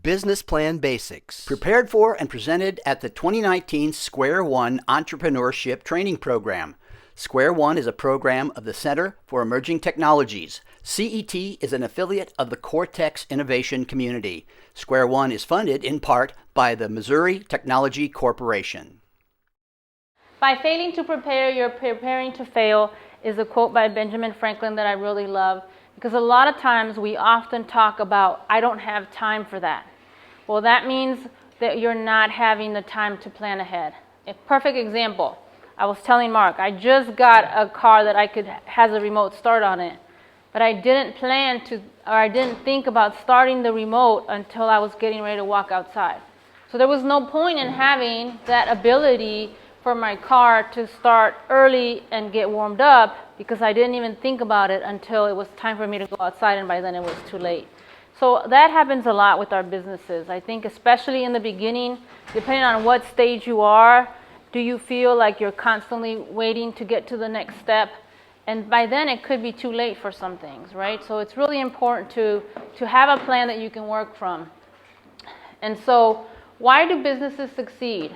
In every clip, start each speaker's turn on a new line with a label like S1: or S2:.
S1: Business Plan Basics, prepared for and presented at the 2019 Square One Entrepreneurship Training Program. Square One is a program of the Center for Emerging Technologies. CET is an affiliate of the Cortex Innovation Community. Square One is funded in part by the Missouri Technology Corporation.
S2: By failing to prepare, you're preparing to fail is a quote by Benjamin Franklin that I really love, because a lot of times we often talk about, I don't have time for that. Well, that means that you're not having the time to plan ahead. A perfect example, I was telling Mark, I just got a car that has a remote start on it, but I didn't I didn't think about starting the remote until I was getting ready to walk outside. So there was no point in having that ability for my car to start early and get warmed up, because I didn't even think about it until it was time for me to go outside, and by then it was too late. So that happens a lot with our businesses. I think especially in the beginning, depending on what stage you are, do you feel like you're constantly waiting to get to the next step? And by then it could be too late for some things, right? So it's really important to have a plan that you can work from. And so why do businesses succeed?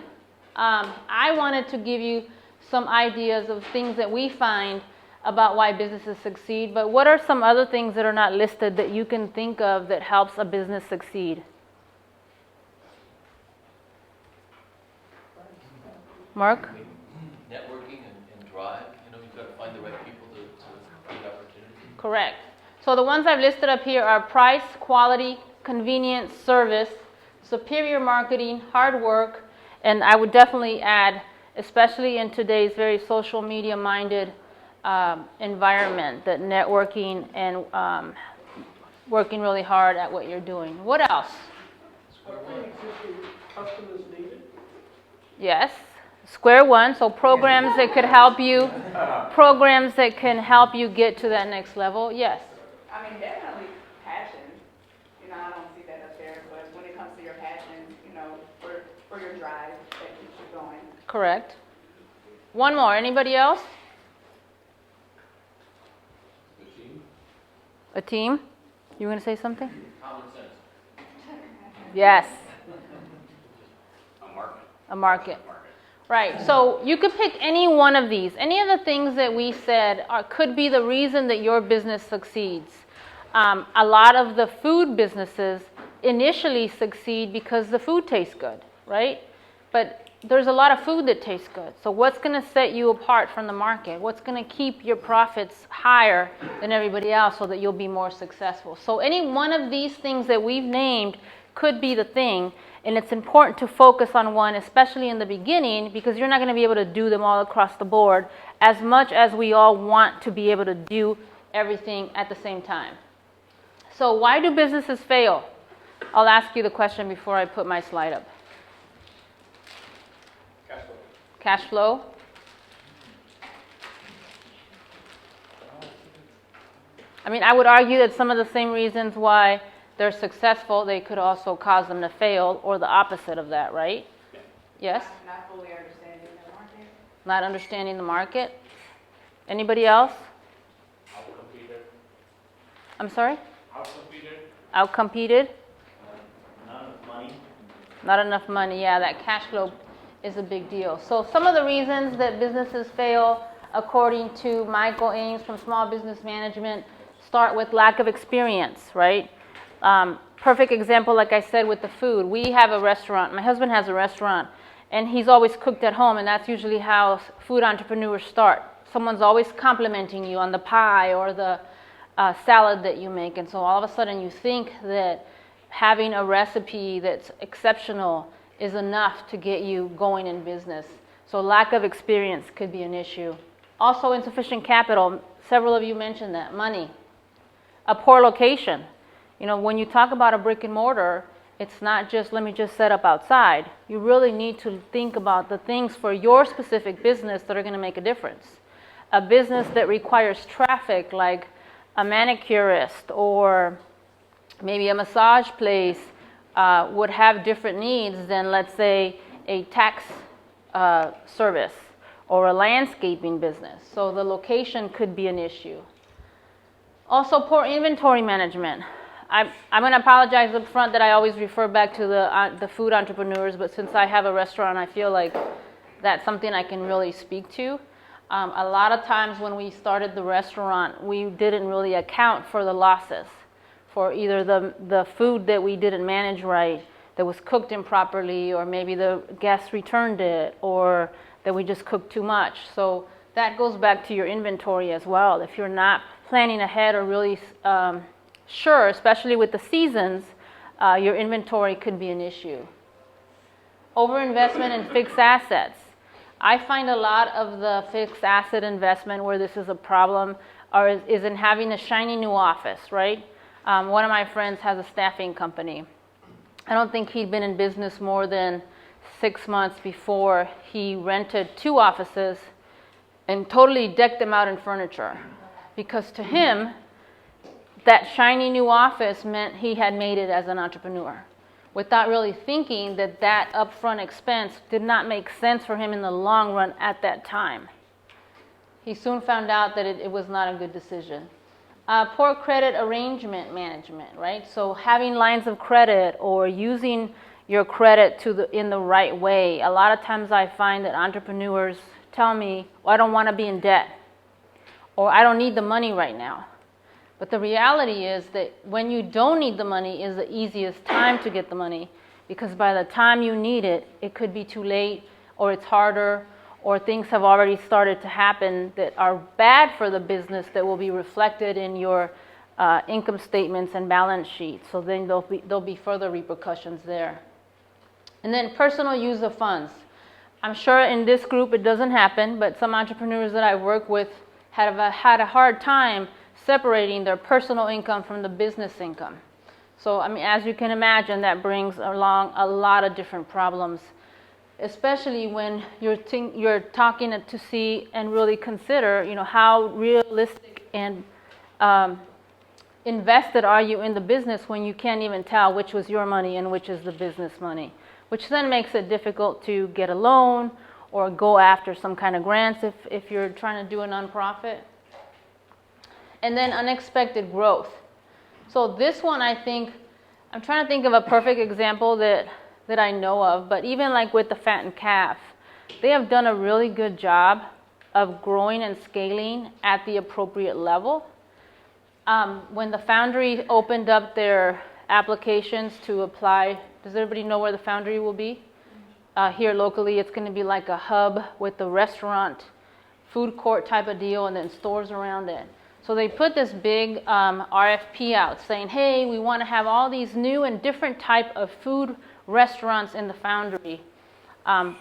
S2: I wanted to give you some ideas of things that we find about why businesses succeed, but what are some other things that are not listed that you can think of that helps a business succeed? Mark?
S3: Networking and drive. You've got to find the right people to create opportunities.
S2: Correct. So the ones I've listed up here are price, quality, convenience, service, superior marketing, hard work, and I would definitely add, especially in today's very social media minded environment, that networking and working really hard at what you're doing. What else?
S4: Are existing customers needed?
S2: Yes. Square One, so programs that could help you, programs that can help you get to that next level. Yes.
S5: I mean, definitely passion. I don't see that up there, but when it comes to your passion, for your drive that keeps you going.
S2: Correct. One more. Anybody else? A team? You were going to say something?
S3: Common sense.
S2: Yes.
S3: A market.
S2: Right. So you could pick any one of these. Any of the things that we said could be the reason that your business succeeds. A lot of the food businesses initially succeed because the food tastes good, right? But there's a lot of food that tastes good. So what's going to set you apart from the market? What's going to keep your profits higher than everybody else so that you'll be more successful? So any one of these things that we've named could be the thing. And it's important to focus on one, especially in the beginning, because you're not going to be able to do them all across the board as much as we all want to be able to do everything at the same time. So why do businesses fail? I'll ask you the question before I put my slide up. Cash flow. I mean, I would argue that some of the same reasons why they're successful, they could also cause them to fail, or the opposite of that, right?
S3: Yeah.
S2: Yes?
S5: Not fully understanding the market.
S2: Not understanding the market. Anybody else?
S4: Outcompeted.
S2: I'm sorry?
S4: Outcompeted.
S2: Outcompeted?
S4: Not enough money.
S2: Not enough money. Yeah, that cash flow is a big deal. So some of the reasons that businesses fail, according to Michael Ames from Small Business Management, start with lack of experience, right? Perfect example, like I said, with the food. We have a restaurant. My husband has a restaurant, and he's always cooked at home, and that's usually how food entrepreneurs start. Someone's always complimenting you on the pie or the salad that you make, and so all of a sudden you think that having a recipe that's exceptional is enough to get you going in business. So lack of experience could be an issue. Also insufficient capital. Several of you mentioned that. Money. A poor location. When you talk about a brick and mortar, it's not just, let me just set up outside. You really need to think about the things for your specific business that are going to make a difference. A business that requires traffic, like a manicurist or maybe a massage place, would have different needs than, let's say, a tax service or a landscaping business. So the location could be an issue. Also, poor inventory management. I'm going to apologize up front that I always refer back to the food entrepreneurs, but since I have a restaurant, I feel like that's something I can really speak to. A lot of times when we started the restaurant, we didn't really account for the losses, for either the food that we didn't manage right, that was cooked improperly, or maybe the guests returned it, or that we just cooked too much. So that goes back to your inventory as well. If you're not planning ahead or really sure, especially with the seasons, your inventory could be an issue. Overinvestment in fixed assets. I find a lot of the fixed asset investment where this is a problem is in having a shiny new office, right? One of my friends has a staffing company. I don't think he'd been in business more than 6 months before he rented 2 offices and totally decked them out in furniture. Because to him, that shiny new office meant he had made it as an entrepreneur, without really thinking that that upfront expense did not make sense for him in the long run at that time. He soon found out that it was not a good decision. Poor credit arrangement management, right? So having lines of credit or using your credit in the right way. A lot of times I find that entrepreneurs tell me, well, I don't want to be in debt, or I don't need the money right now. But the reality is that when you don't need the money is the easiest time to get the money, because by the time you need it, it could be too late, or it's harder, or things have already started to happen that are bad for the business that will be reflected in your income statements and balance sheets. So then there'll be further repercussions there. And then personal use of funds. I'm sure in this group it doesn't happen, but some entrepreneurs that I work with have had a hard time separating their personal income from the business income. So, I mean, as you can imagine, that brings along a lot of different problems, especially when you're talking to see and really consider, how realistic and invested are you in the business when you can't even tell which was your money and which is the business money, which then makes it difficult to get a loan or go after some kind of grants if you're trying to do a nonprofit. And then unexpected growth. So this one, I'm trying to think of a perfect example that I know of, but even like with the fattened calf, they have done a really good job of growing and scaling at the appropriate level. When the foundry opened up their applications to apply, does everybody know where the foundry will be? Here locally, it's going to be like a hub with the restaurant, food court type of deal, and then stores around it. So they put this big RFP out saying, hey, we want to have all these new and different type of food restaurants in the foundry.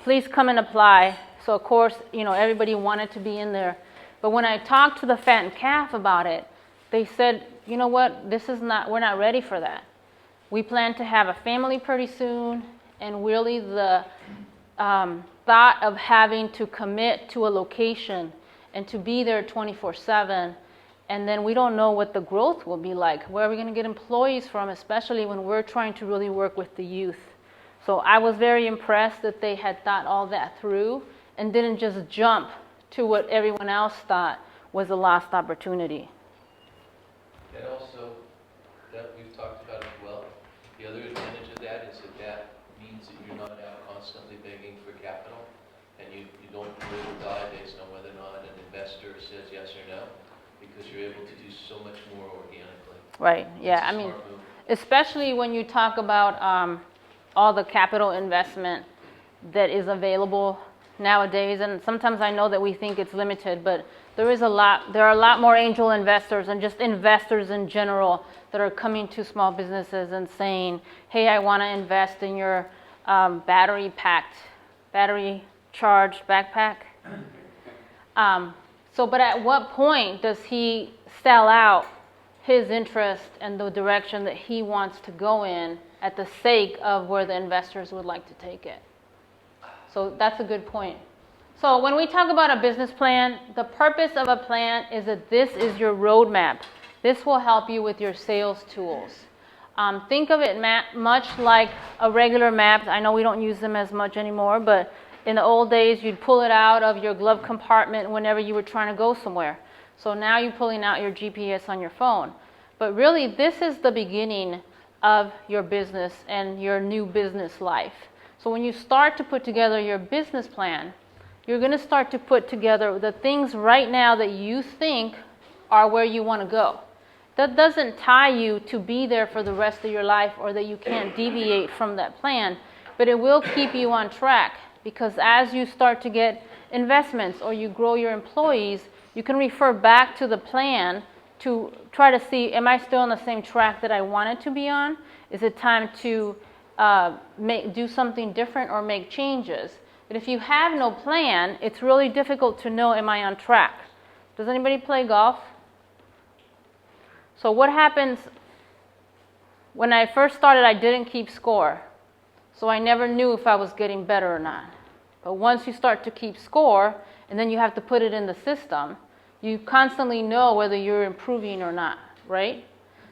S2: Please come and apply. So of course, everybody wanted to be in there. But when I talked to the fattened calf about it, they said, you know what, we're not ready for that. We plan to have a family pretty soon, and really the thought of having to commit to a location and to be there 24/7, and then we don't know what the growth will be like. Where are we going to get employees from, especially when we're trying to really work with the youth? So I was very impressed that they had thought all that through and didn't just jump to what everyone else thought was a lost opportunity.
S3: And also, that we've talked about as well, the other advantage of that is that means that you're not now constantly begging for capital, and you don't live or die based on whether or not an investor says yes or no, because you're able to do so much more organically.
S2: Right, yeah,
S3: It's a smart move.
S2: especially when you talk about all the capital investment that is available nowadays, and sometimes I know that we think it's limited, but there are a lot more angel investors and just investors in general that are coming to small businesses and saying, hey, I want to invest in your battery charged backpack. But at what point does he sell out his interest and the direction that he wants to go in at the sake of where the investors would like to take it? So that's a good point. So when we talk about a business plan, the purpose of a plan is that this is your roadmap. This will help you with your sales tools. Think of it much like a regular map. I know we don't use them as much anymore, but in the old days, you'd pull it out of your glove compartment whenever you were trying to go somewhere. So now you're pulling out your GPS on your phone. But really, this is the beginning of your business and your new business life. So when you start to put together your business plan, you're going to start to put together the things right now that you think are where you want to go. That doesn't tie you to be there for the rest of your life or that you can't deviate from that plan, but it will keep you on track, because as you start to get investments or you grow your employees, you can refer back to the plan to try to see, am I still on the same track that I wanted to be on? Is it time to do something different or make changes? But if you have no plan, it's really difficult to know, am I on track? Does anybody play golf? So what happens when I first started, I didn't keep score. So I never knew if I was getting better or not. But once you start to keep score, and then you have to put it in the system, you constantly know whether you're improving or not, right?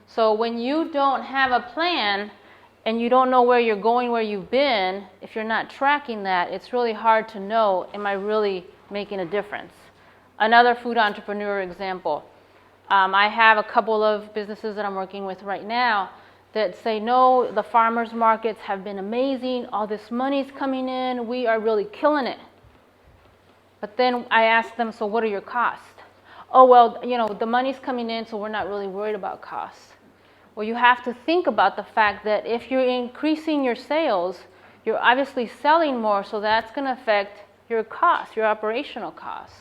S2: So when you don't have a plan and you don't know where you're going, where you've been, if you're not tracking that, it's really hard to know, am I really making a difference? Another food entrepreneur example. I have a couple of businesses that I'm working with right now that say, no, the farmers markets have been amazing, all this money's coming in, we are really killing it. But then I ask them, so what are your costs? Oh, well, the money's coming in, so we're not really worried about costs. Well, you have to think about the fact that if you're increasing your sales, you're obviously selling more, so that's going to affect your costs, your operational costs.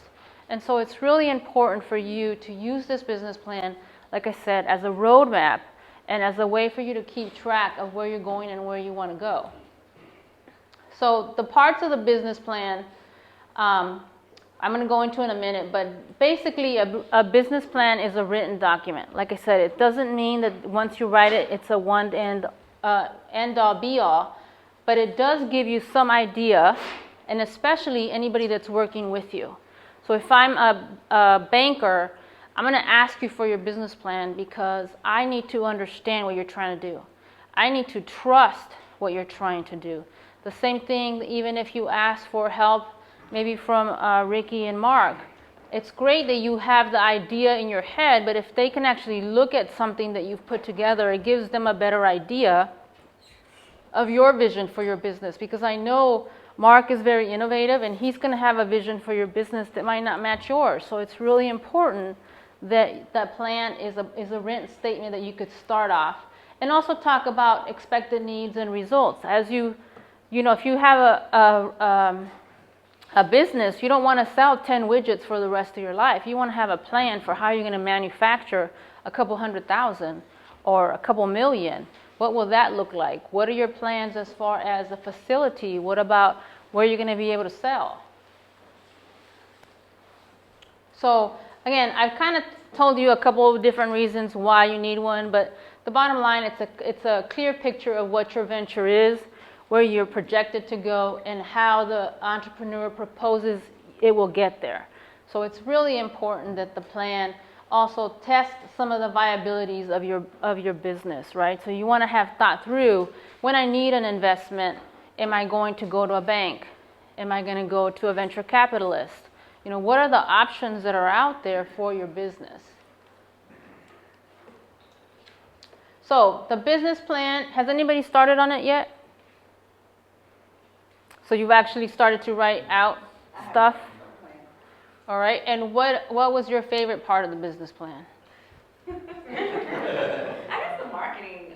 S2: And so it's really important for you to use this business plan, like I said, as a roadmap and as a way for you to keep track of where you're going and where you want to go. So the parts of the business plan, I'm going to go into in a minute, but basically a business plan is a written document. Like I said, it doesn't mean that once you write it, it's a one end all be all, but it does give you some idea, and especially anybody that's working with you. So if I'm a banker, I'm going to ask you for your business plan because I need to understand what you're trying to do. I need to trust what you're trying to do. The same thing, even if you ask for help, maybe from Ricky and Mark. It's great that you have the idea in your head, but if they can actually look at something that you've put together, it gives them a better idea of your vision for your business. Because I know Mark is very innovative, and he's going to have a vision for your business that might not match yours. So it's really important that that plan is a written statement that you could start off. And also talk about expected needs and results. As if you have a business, you don't want to sell 10 widgets for the rest of your life. You want to have a plan for how you're going to manufacture a couple 100,000 or a couple million. What will that look like? What are your plans as far as a facility? What about where you're going to be able to sell? So again, I've kind of told you a couple of different reasons why you need one, but the bottom line, it's a clear picture of what your venture is, where you're projected to go, and how the entrepreneur proposes it will get there. So it's really important that the plan also tests some of the viabilities of your business, right? So you want to have thought through, when I need an investment, am I going to go to a bank? Am I going to go to a venture capitalist? What are the options that are out there for your business? So the business plan, has anybody started on it yet? So you've actually started to write out stuff? All right, and what was your favorite part of the business plan?
S5: I guess the marketing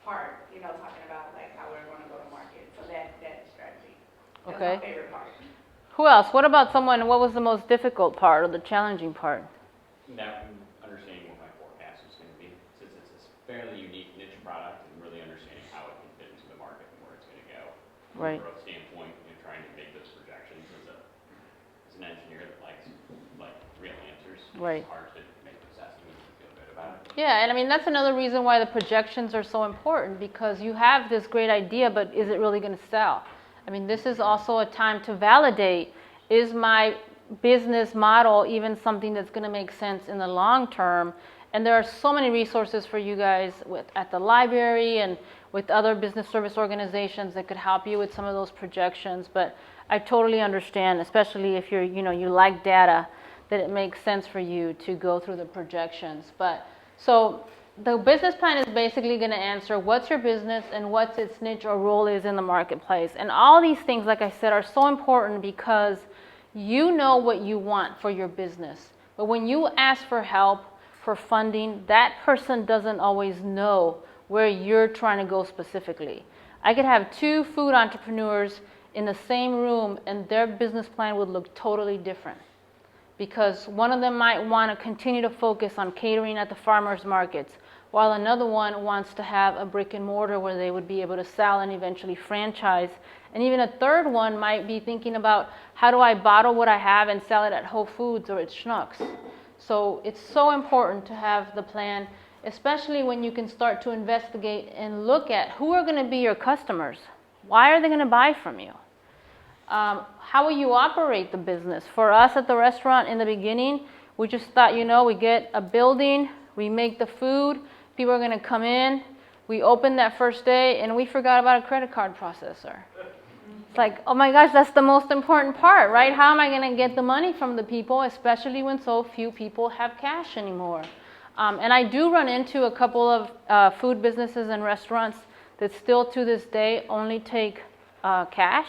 S5: part, talking about like how we're going to go to market. So that strategy. That's
S2: Okay.
S5: my favorite part.
S2: Who else? What about what was the most difficult part or the challenging part?
S6: Now, understanding what my forecast is going to be, since it's a fairly unique niche product, and really understanding how it can fit into the market and where it's going to go.
S2: Right.
S6: From a growth standpoint, trying to make those projections as an engineer that likes real answers.
S2: Right.
S6: It's hard to make those estimates and feel good about it.
S2: Yeah, and that's another reason why the projections are so important, because you have this great idea, but is it really going to sell? This is also a time to validate, is my business model even something that's going to make sense in the long term? And there are so many resources for you guys at the library and with other business service organizations that could help you with some of those projections. But I totally understand, especially if you like data, that it makes sense for you to go through the projections. But So the business plan is basically going to answer what's your business and what's its niche or role is in the marketplace. And all these things, like I said, are so important because you know what you want for your business. But when you ask for help, for funding, that person doesn't always know where you're trying to go specifically. I could have two food entrepreneurs in the same room and their business plan would look totally different. Because one of them might want to continue to focus on catering at the farmers markets, while another one wants to have a brick and mortar where they would be able to sell and eventually franchise. And even a third one might be thinking about, how do I bottle what I have and sell it at Whole Foods or at Schnucks? So it's so important to have the plan, especially when you can start to investigate and look at who are going to be your customers. Why are they going to buy from you? How will you operate the business? For us at the restaurant in the beginning, we just thought, we get a building, we make the food, people are going to come in, we open that first day, and we forgot about a credit card processor. It's like, oh my gosh, that's the most important part, right? How am I going to get the money from the people, especially when so few people have cash anymore? And I do run into a couple of food businesses and restaurants that still to this day only take cash.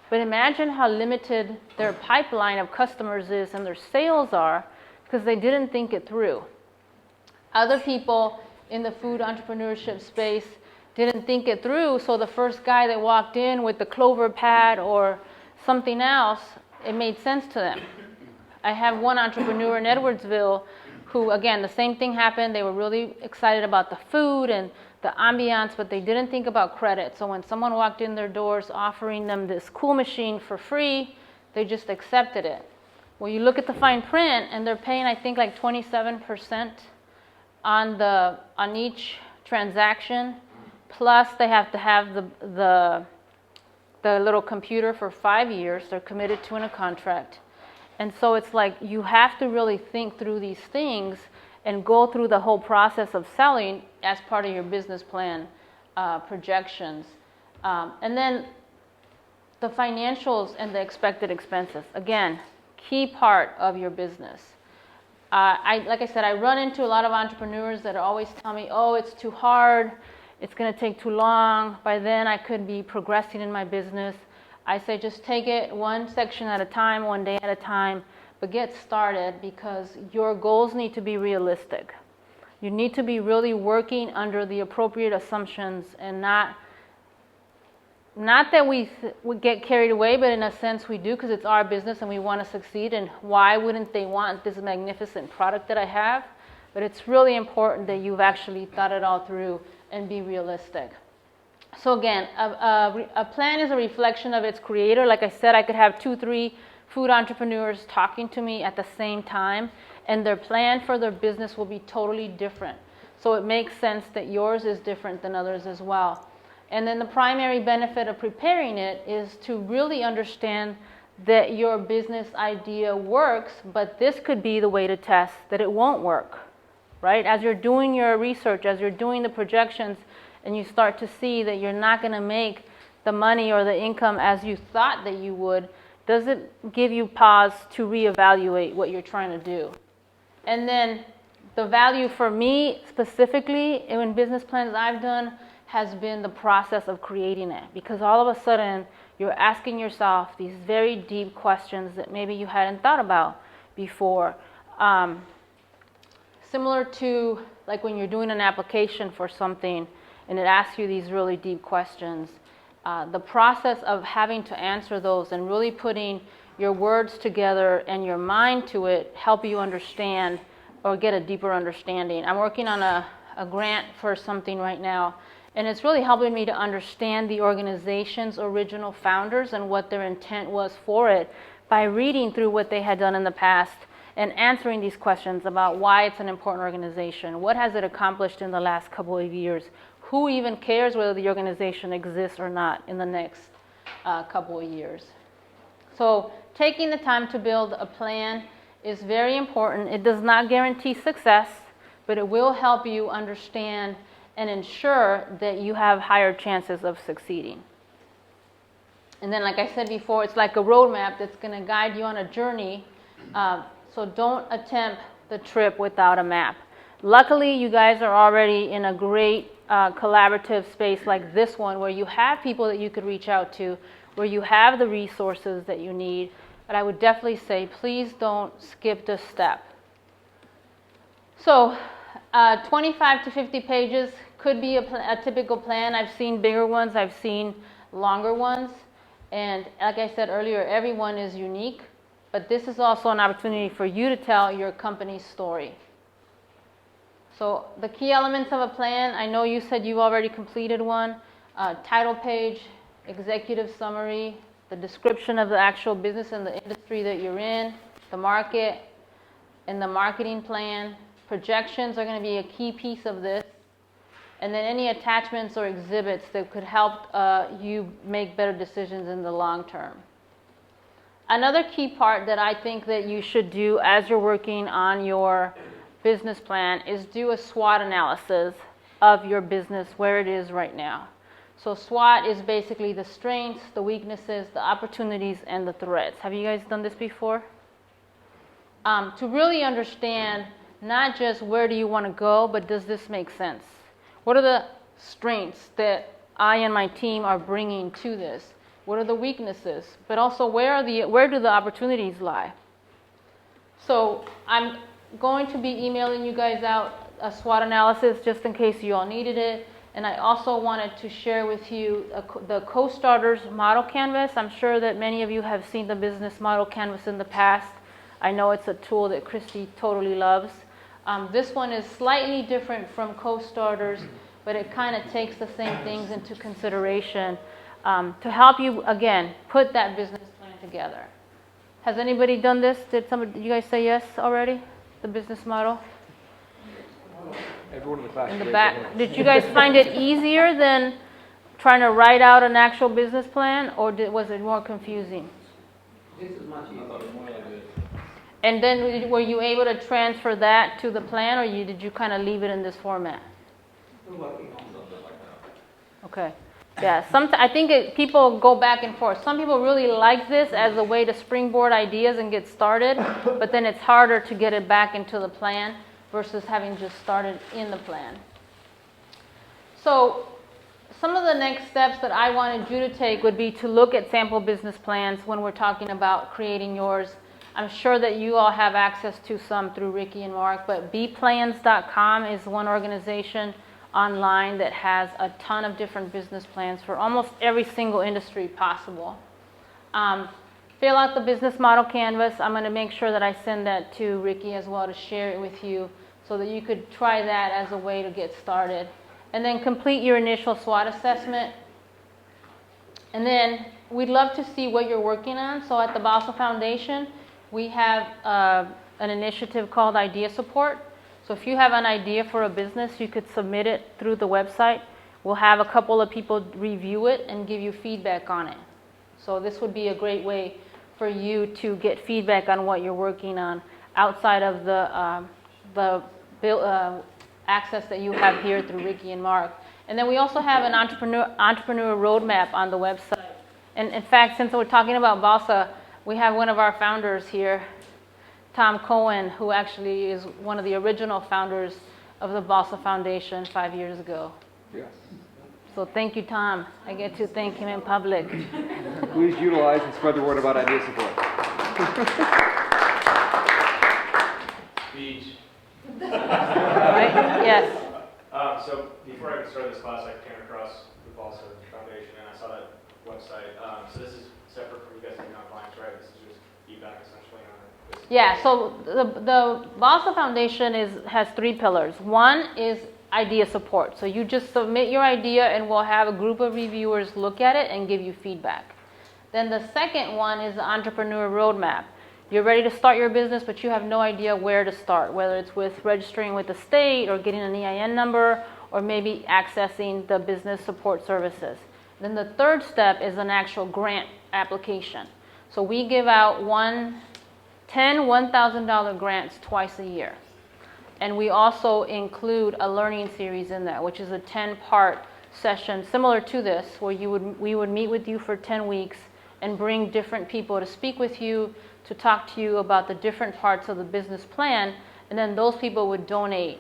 S2: But imagine how limited their pipeline of customers is and their sales are because they didn't think it through. Other people in the food entrepreneurship space didn't think it through, so the first guy that walked in with the clover pad or something else, it made sense to them. I have one entrepreneur in Edwardsville who, again, the same thing happened. They were really excited about the food and the ambiance, but they didn't think about credit. So when someone walked in their doors offering them this cool machine for free, they just accepted it. Well, you look at the fine print and they're paying, I think, like 27% on each transaction. Plus they have to have the little computer for 5 years. They're committed to in a contract. And so it's like you have to really think through these things and go through the whole process of selling as part of your business plan projections. And then the financials and the expected expenses. Again, key part of your business. Like I said, I run into a lot of entrepreneurs that are always telling me, oh, it's too hard, it's going to take too long, by then I could be progressing in my business. I say just take it one section at a time, one day at a time, but get started because your goals need to be realistic. You need to be really working under the appropriate assumptions and not that we get carried away, but in a sense we do because it's our business and we want to succeed, and why wouldn't they want this magnificent product that I have? But it's really important that you've actually thought it all through and be realistic. So again, a plan is a reflection of its creator. Like I said, I could have 2-3 food entrepreneurs talking to me at the same time, and their plan for their business will be totally different. So it makes sense that yours is different than others as well. And then the primary benefit of preparing it is to really understand that your business idea works, but this could be the way to test that it won't work, right? As you're doing your research, as you're doing the projections, and you start to see that you're not going to make the money or the income as you thought that you would, does it give you pause to reevaluate what you're trying to do? And then the value for me specifically in business plans I've done has been the process of creating it, because all of a sudden you're asking yourself these very deep questions that maybe you hadn't thought about before. Similar to like when you're doing an application for something and it asks you these really deep questions. The process of having to answer those and really putting your words together and your mind to it help you understand or get a deeper understanding. I'm working on a grant for something right now, and it's really helping me to understand the organization's original founders and what their intent was for it by reading through what they had done in the past and answering these questions about why it's an important organization, what has it accomplished in the last couple of years, who even cares whether the organization exists or not in the next couple of years. So taking the time to build a plan is very important. It does not guarantee success, but it will help you understand and ensure that you have higher chances of succeeding. And then, like I said before, it's like a roadmap that's going to guide you on a journey. So don't attempt the trip without a map. Luckily, you guys are already in a great collaborative space like this one where you have people that you could reach out to, where you have the resources that you need. But I would definitely say, please don't skip this step. So 25 to 50 pages could be a typical plan. I've seen bigger ones. I've seen longer ones. And like I said earlier, everyone is unique. But this is also an opportunity for you to tell your company's story. So the key elements of a plan, I know you said you already completed one. Title page, executive summary, the description of the actual business and the industry that you're in, the market, and the marketing plan. Projections are going to be a key piece of this. And then any attachments or exhibits that could help you make better decisions in the long term. Another key part that I think that you should do as you're working on your business plan is do a SWOT analysis of your business where it is right now. So SWOT is basically the strengths, the weaknesses, the opportunities, and the threats. Have you guys done this before? To really understand not just where do you want to go, but does this make sense? What are the strengths that I and my team are bringing to this? What are the weaknesses? But also, where do the opportunities lie? So I'm going to be emailing you guys out a SWOT analysis just in case you all needed it. And I also wanted to share with you the Co-Starters Model Canvas. I'm sure that many of you have seen the Business Model Canvas in the past. I know it's a tool that Christy totally loves. This one is slightly different from Co-Starters, but it kind of takes the same things into consideration to help you, again, put that business plan together. Has anybody done this? Did you guys say yes already? The business model?
S7: Everyone in the class.
S2: In the back. Did you guys find it easier than trying to write out an actual business plan, or was it more confusing?
S7: This is much easier.
S2: And then were you able to transfer that to the plan, or did you kind of leave it in this format?
S7: We're working on something like that.
S2: Okay. Yeah, I think people go back and forth. Some people really like this as a way to springboard ideas and get started, but then it's harder to get it back into the plan versus having just started in the plan. So some of the next steps that I wanted you to take would be to look at sample business plans when we're talking about creating yours. I'm sure that you all have access to some through Ricky and Mark, but bplans.com is one organization online that has a ton of different business plans for almost every single industry possible. Fill out the business model canvas. I'm going to make sure that I send that to Ricky as well to share it with you so that you could try that as a way to get started. And then complete your initial SWOT assessment. And then we'd love to see what you're working on. So at the Balsa Foundation, we have an initiative called Idea Support. So if you have an idea for a business, you could submit it through the website. We'll have a couple of people review it and give you feedback on it. So this would be a great way for you to get feedback on what you're working on outside of the access that you have here through Ricky and Mark. And then we also have an entrepreneur roadmap on the website. And in fact, since we're talking about Balsa, we have one of our founders here, Tom Cohen, who actually is one of the original founders of the Balsa Foundation 5 years ago.
S7: Yes.
S2: So thank you, Tom. I get to thank him in public.
S7: Please utilize and spread the word about Idea Support.
S4: Speech.
S2: Right? Yes.
S8: So before I started this class, I came across the Balsa Foundation and I saw that website. So this is separate from you guys getting on clients, right? This is just feedback essentially on this.
S2: Yeah, so the Balsa Foundation has 3 pillars. One is idea support. So you just submit your idea and we'll have a group of reviewers look at it and give you feedback. Then the second one is the entrepreneur roadmap. You're ready to start your business, but you have no idea where to start, whether it's with registering with the state or getting an EIN number or maybe accessing the business support services. Then the third step is an actual grant application. So we give out 10 $1,000 grants twice a year. And we also include a learning series in that, which is a 10-part session similar to this, where we would meet with you for 10 weeks and bring different people to speak with you, to talk to you about the different parts of the business plan, and then those people would donate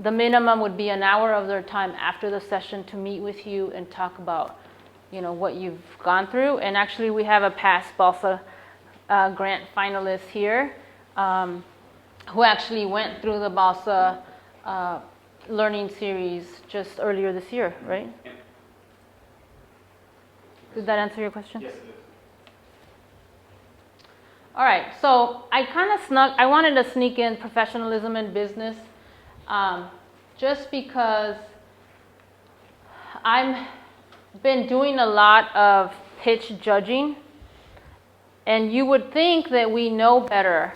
S2: the minimum would be an hour of their time after the session to meet with you and talk about, what you've gone through. And actually, we have a past BALSA grant finalist here who actually went through the BALSA learning series just earlier this year, right?
S6: Yeah.
S2: Did that answer your question?
S8: Yes, it is.
S2: All right, so I wanted to sneak in professionalism in business just because I've been doing a lot of pitch judging, and you would think that we know better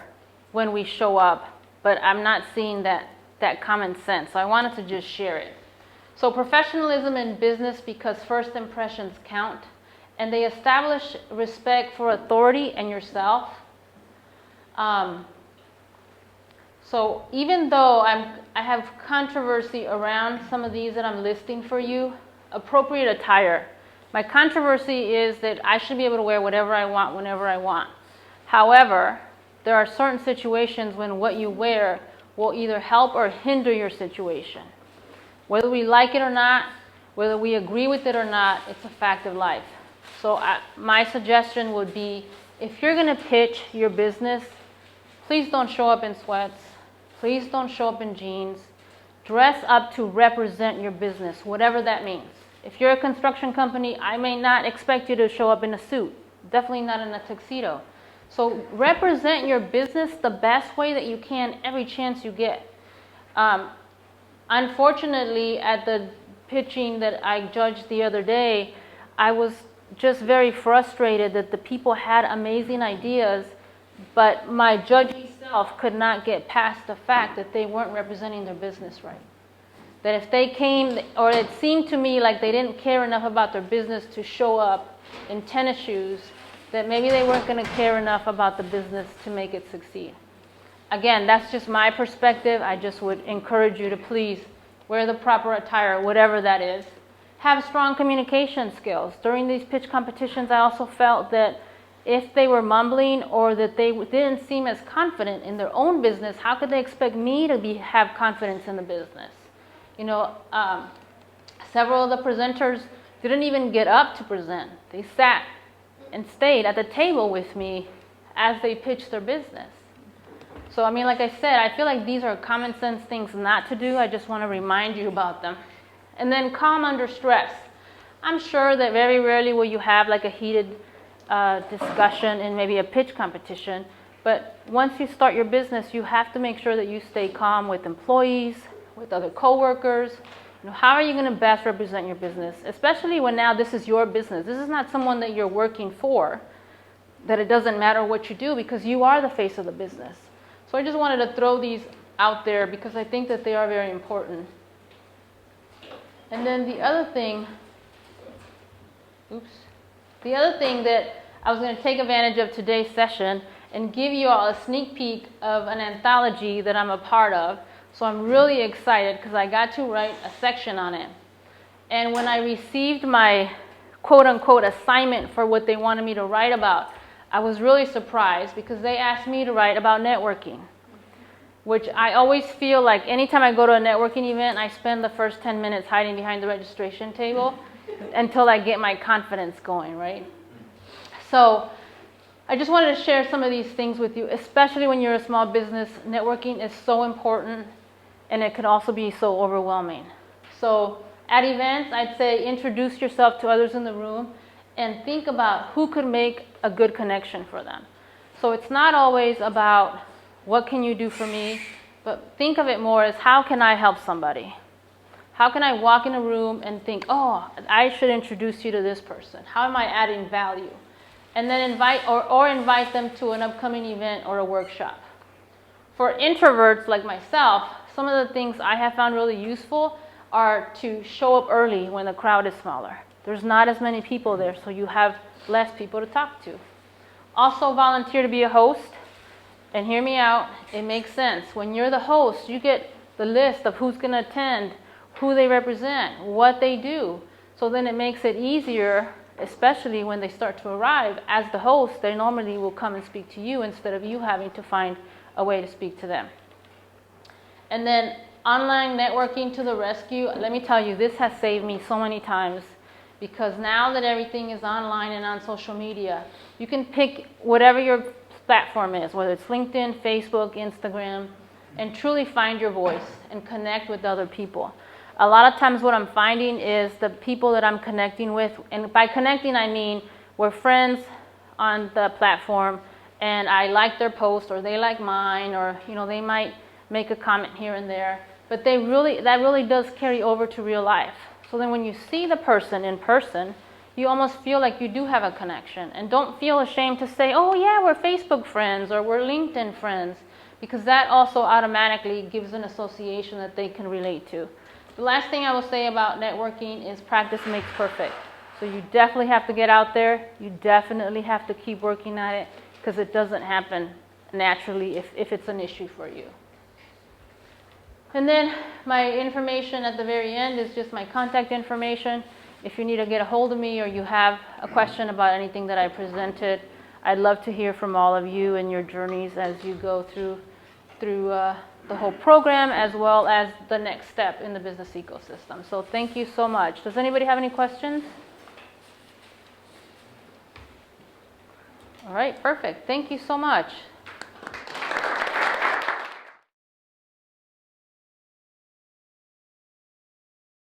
S2: when we show up, but I'm not seeing that common sense. So I wanted to just share it. So professionalism in business, because first impressions count, and they establish respect for authority and yourself. So even though I have controversy around some of these that I'm listing for you, appropriate attire. My controversy is that I should be able to wear whatever I want, whenever I want. However, there are certain situations when what you wear will either help or hinder your situation. Whether we like it or not, whether we agree with it or not, it's a fact of life. So my suggestion would be, if you're going to pitch your business, please don't show up in sweats. Please don't show up in jeans. Dress up to represent your business, whatever that means. If you're a construction company, I may not expect you to show up in a suit. Definitely not in a tuxedo. So represent your business the best way that you can every chance you get. Unfortunately, at the pitching that I judged the other day, I was just very frustrated that the people had amazing ideas, but my judgy self could not get past the fact that they weren't representing their business right. That if they came, or it seemed to me like they didn't care enough about their business to show up in tennis shoes, that maybe they weren't going to care enough about the business to make it succeed. Again, that's just my perspective. I just would encourage you to please wear the proper attire, whatever that is. Have strong communication skills. During these pitch competitions, I also felt that if they were mumbling or that they didn't seem as confident in their own business, how could they expect me to have confidence in the business? Several of the presenters didn't even get up to present. They sat and stayed at the table with me as they pitched their business. So, like I said, I feel like these are common sense things not to do. I just want to remind you about them. And then calm under stress. I'm sure that very rarely will you have like a heated discussion in maybe a pitch competition, but once you start your business, you have to make sure that you stay calm with employees, with other coworkers. How are you going to best represent your business, especially when now this is your business? This is not someone that you're working for, that it doesn't matter what you do because you are the face of the business. So I just wanted to throw these out there because I think that they are very important. And then the other thing that I was going to take advantage of today's session and give you all a sneak peek of an anthology that I'm a part of. So I'm really excited because I got to write a section on it. And when I received my quote-unquote assignment for what they wanted me to write about, I was really surprised because they asked me to write about networking, which I always feel like anytime I go to a networking event, I spend the first 10 minutes hiding behind the registration table until I get my confidence going, right? So I just wanted to share some of these things with you, especially when you're a small business. Networking is so important, and it can also be so overwhelming. So at events, I'd say introduce yourself to others in the room and think about who could make a good connection for them. So it's not always about what can you do for me, but think of it more as how can I help somebody? How can I walk in a room and think, oh, I should introduce you to this person? How am I adding value? And then invite them to an upcoming event or a workshop. For introverts like myself, some of the things I have found really useful are to show up early when the crowd is smaller. There's not as many people there, so you have less people to talk to. Also volunteer to be a host, and hear me out, it makes sense. When you're the host, you get the list of who's going to attend, who they represent, what they do. So then it makes it easier, especially when they start to arrive. As the host, they normally will come and speak to you instead of you having to find a way to speak to them. And then online networking to the rescue. Let me tell you, this has saved me so many times, because now that everything is online and on social media, you can pick whatever your platform is, whether it's LinkedIn, Facebook, Instagram, and truly find your voice and connect with other people. A lot of times what I'm finding is the people that I'm connecting with, and by connecting I mean we're friends on the platform and I like their post or they like mine, or they might make a comment here and there, but that really does carry over to real life. So then when you see the person in person, you almost feel like you do have a connection, and don't feel ashamed to say, oh yeah, we're Facebook friends or we're LinkedIn friends, because that also automatically gives an association that they can relate to. The last thing I will say about networking is practice makes perfect. So you definitely have to get out there. You definitely have to keep working at it, because it doesn't happen naturally if it's an issue for you. And then my information at the very end is just my contact information. If you need to get a hold of me or you have a question about anything that I presented, I'd love to hear from all of you and your journeys as you go through the whole program, as well as the next step in the business ecosystem. So thank you so much. Does anybody have any questions? All right, perfect. Thank you so much.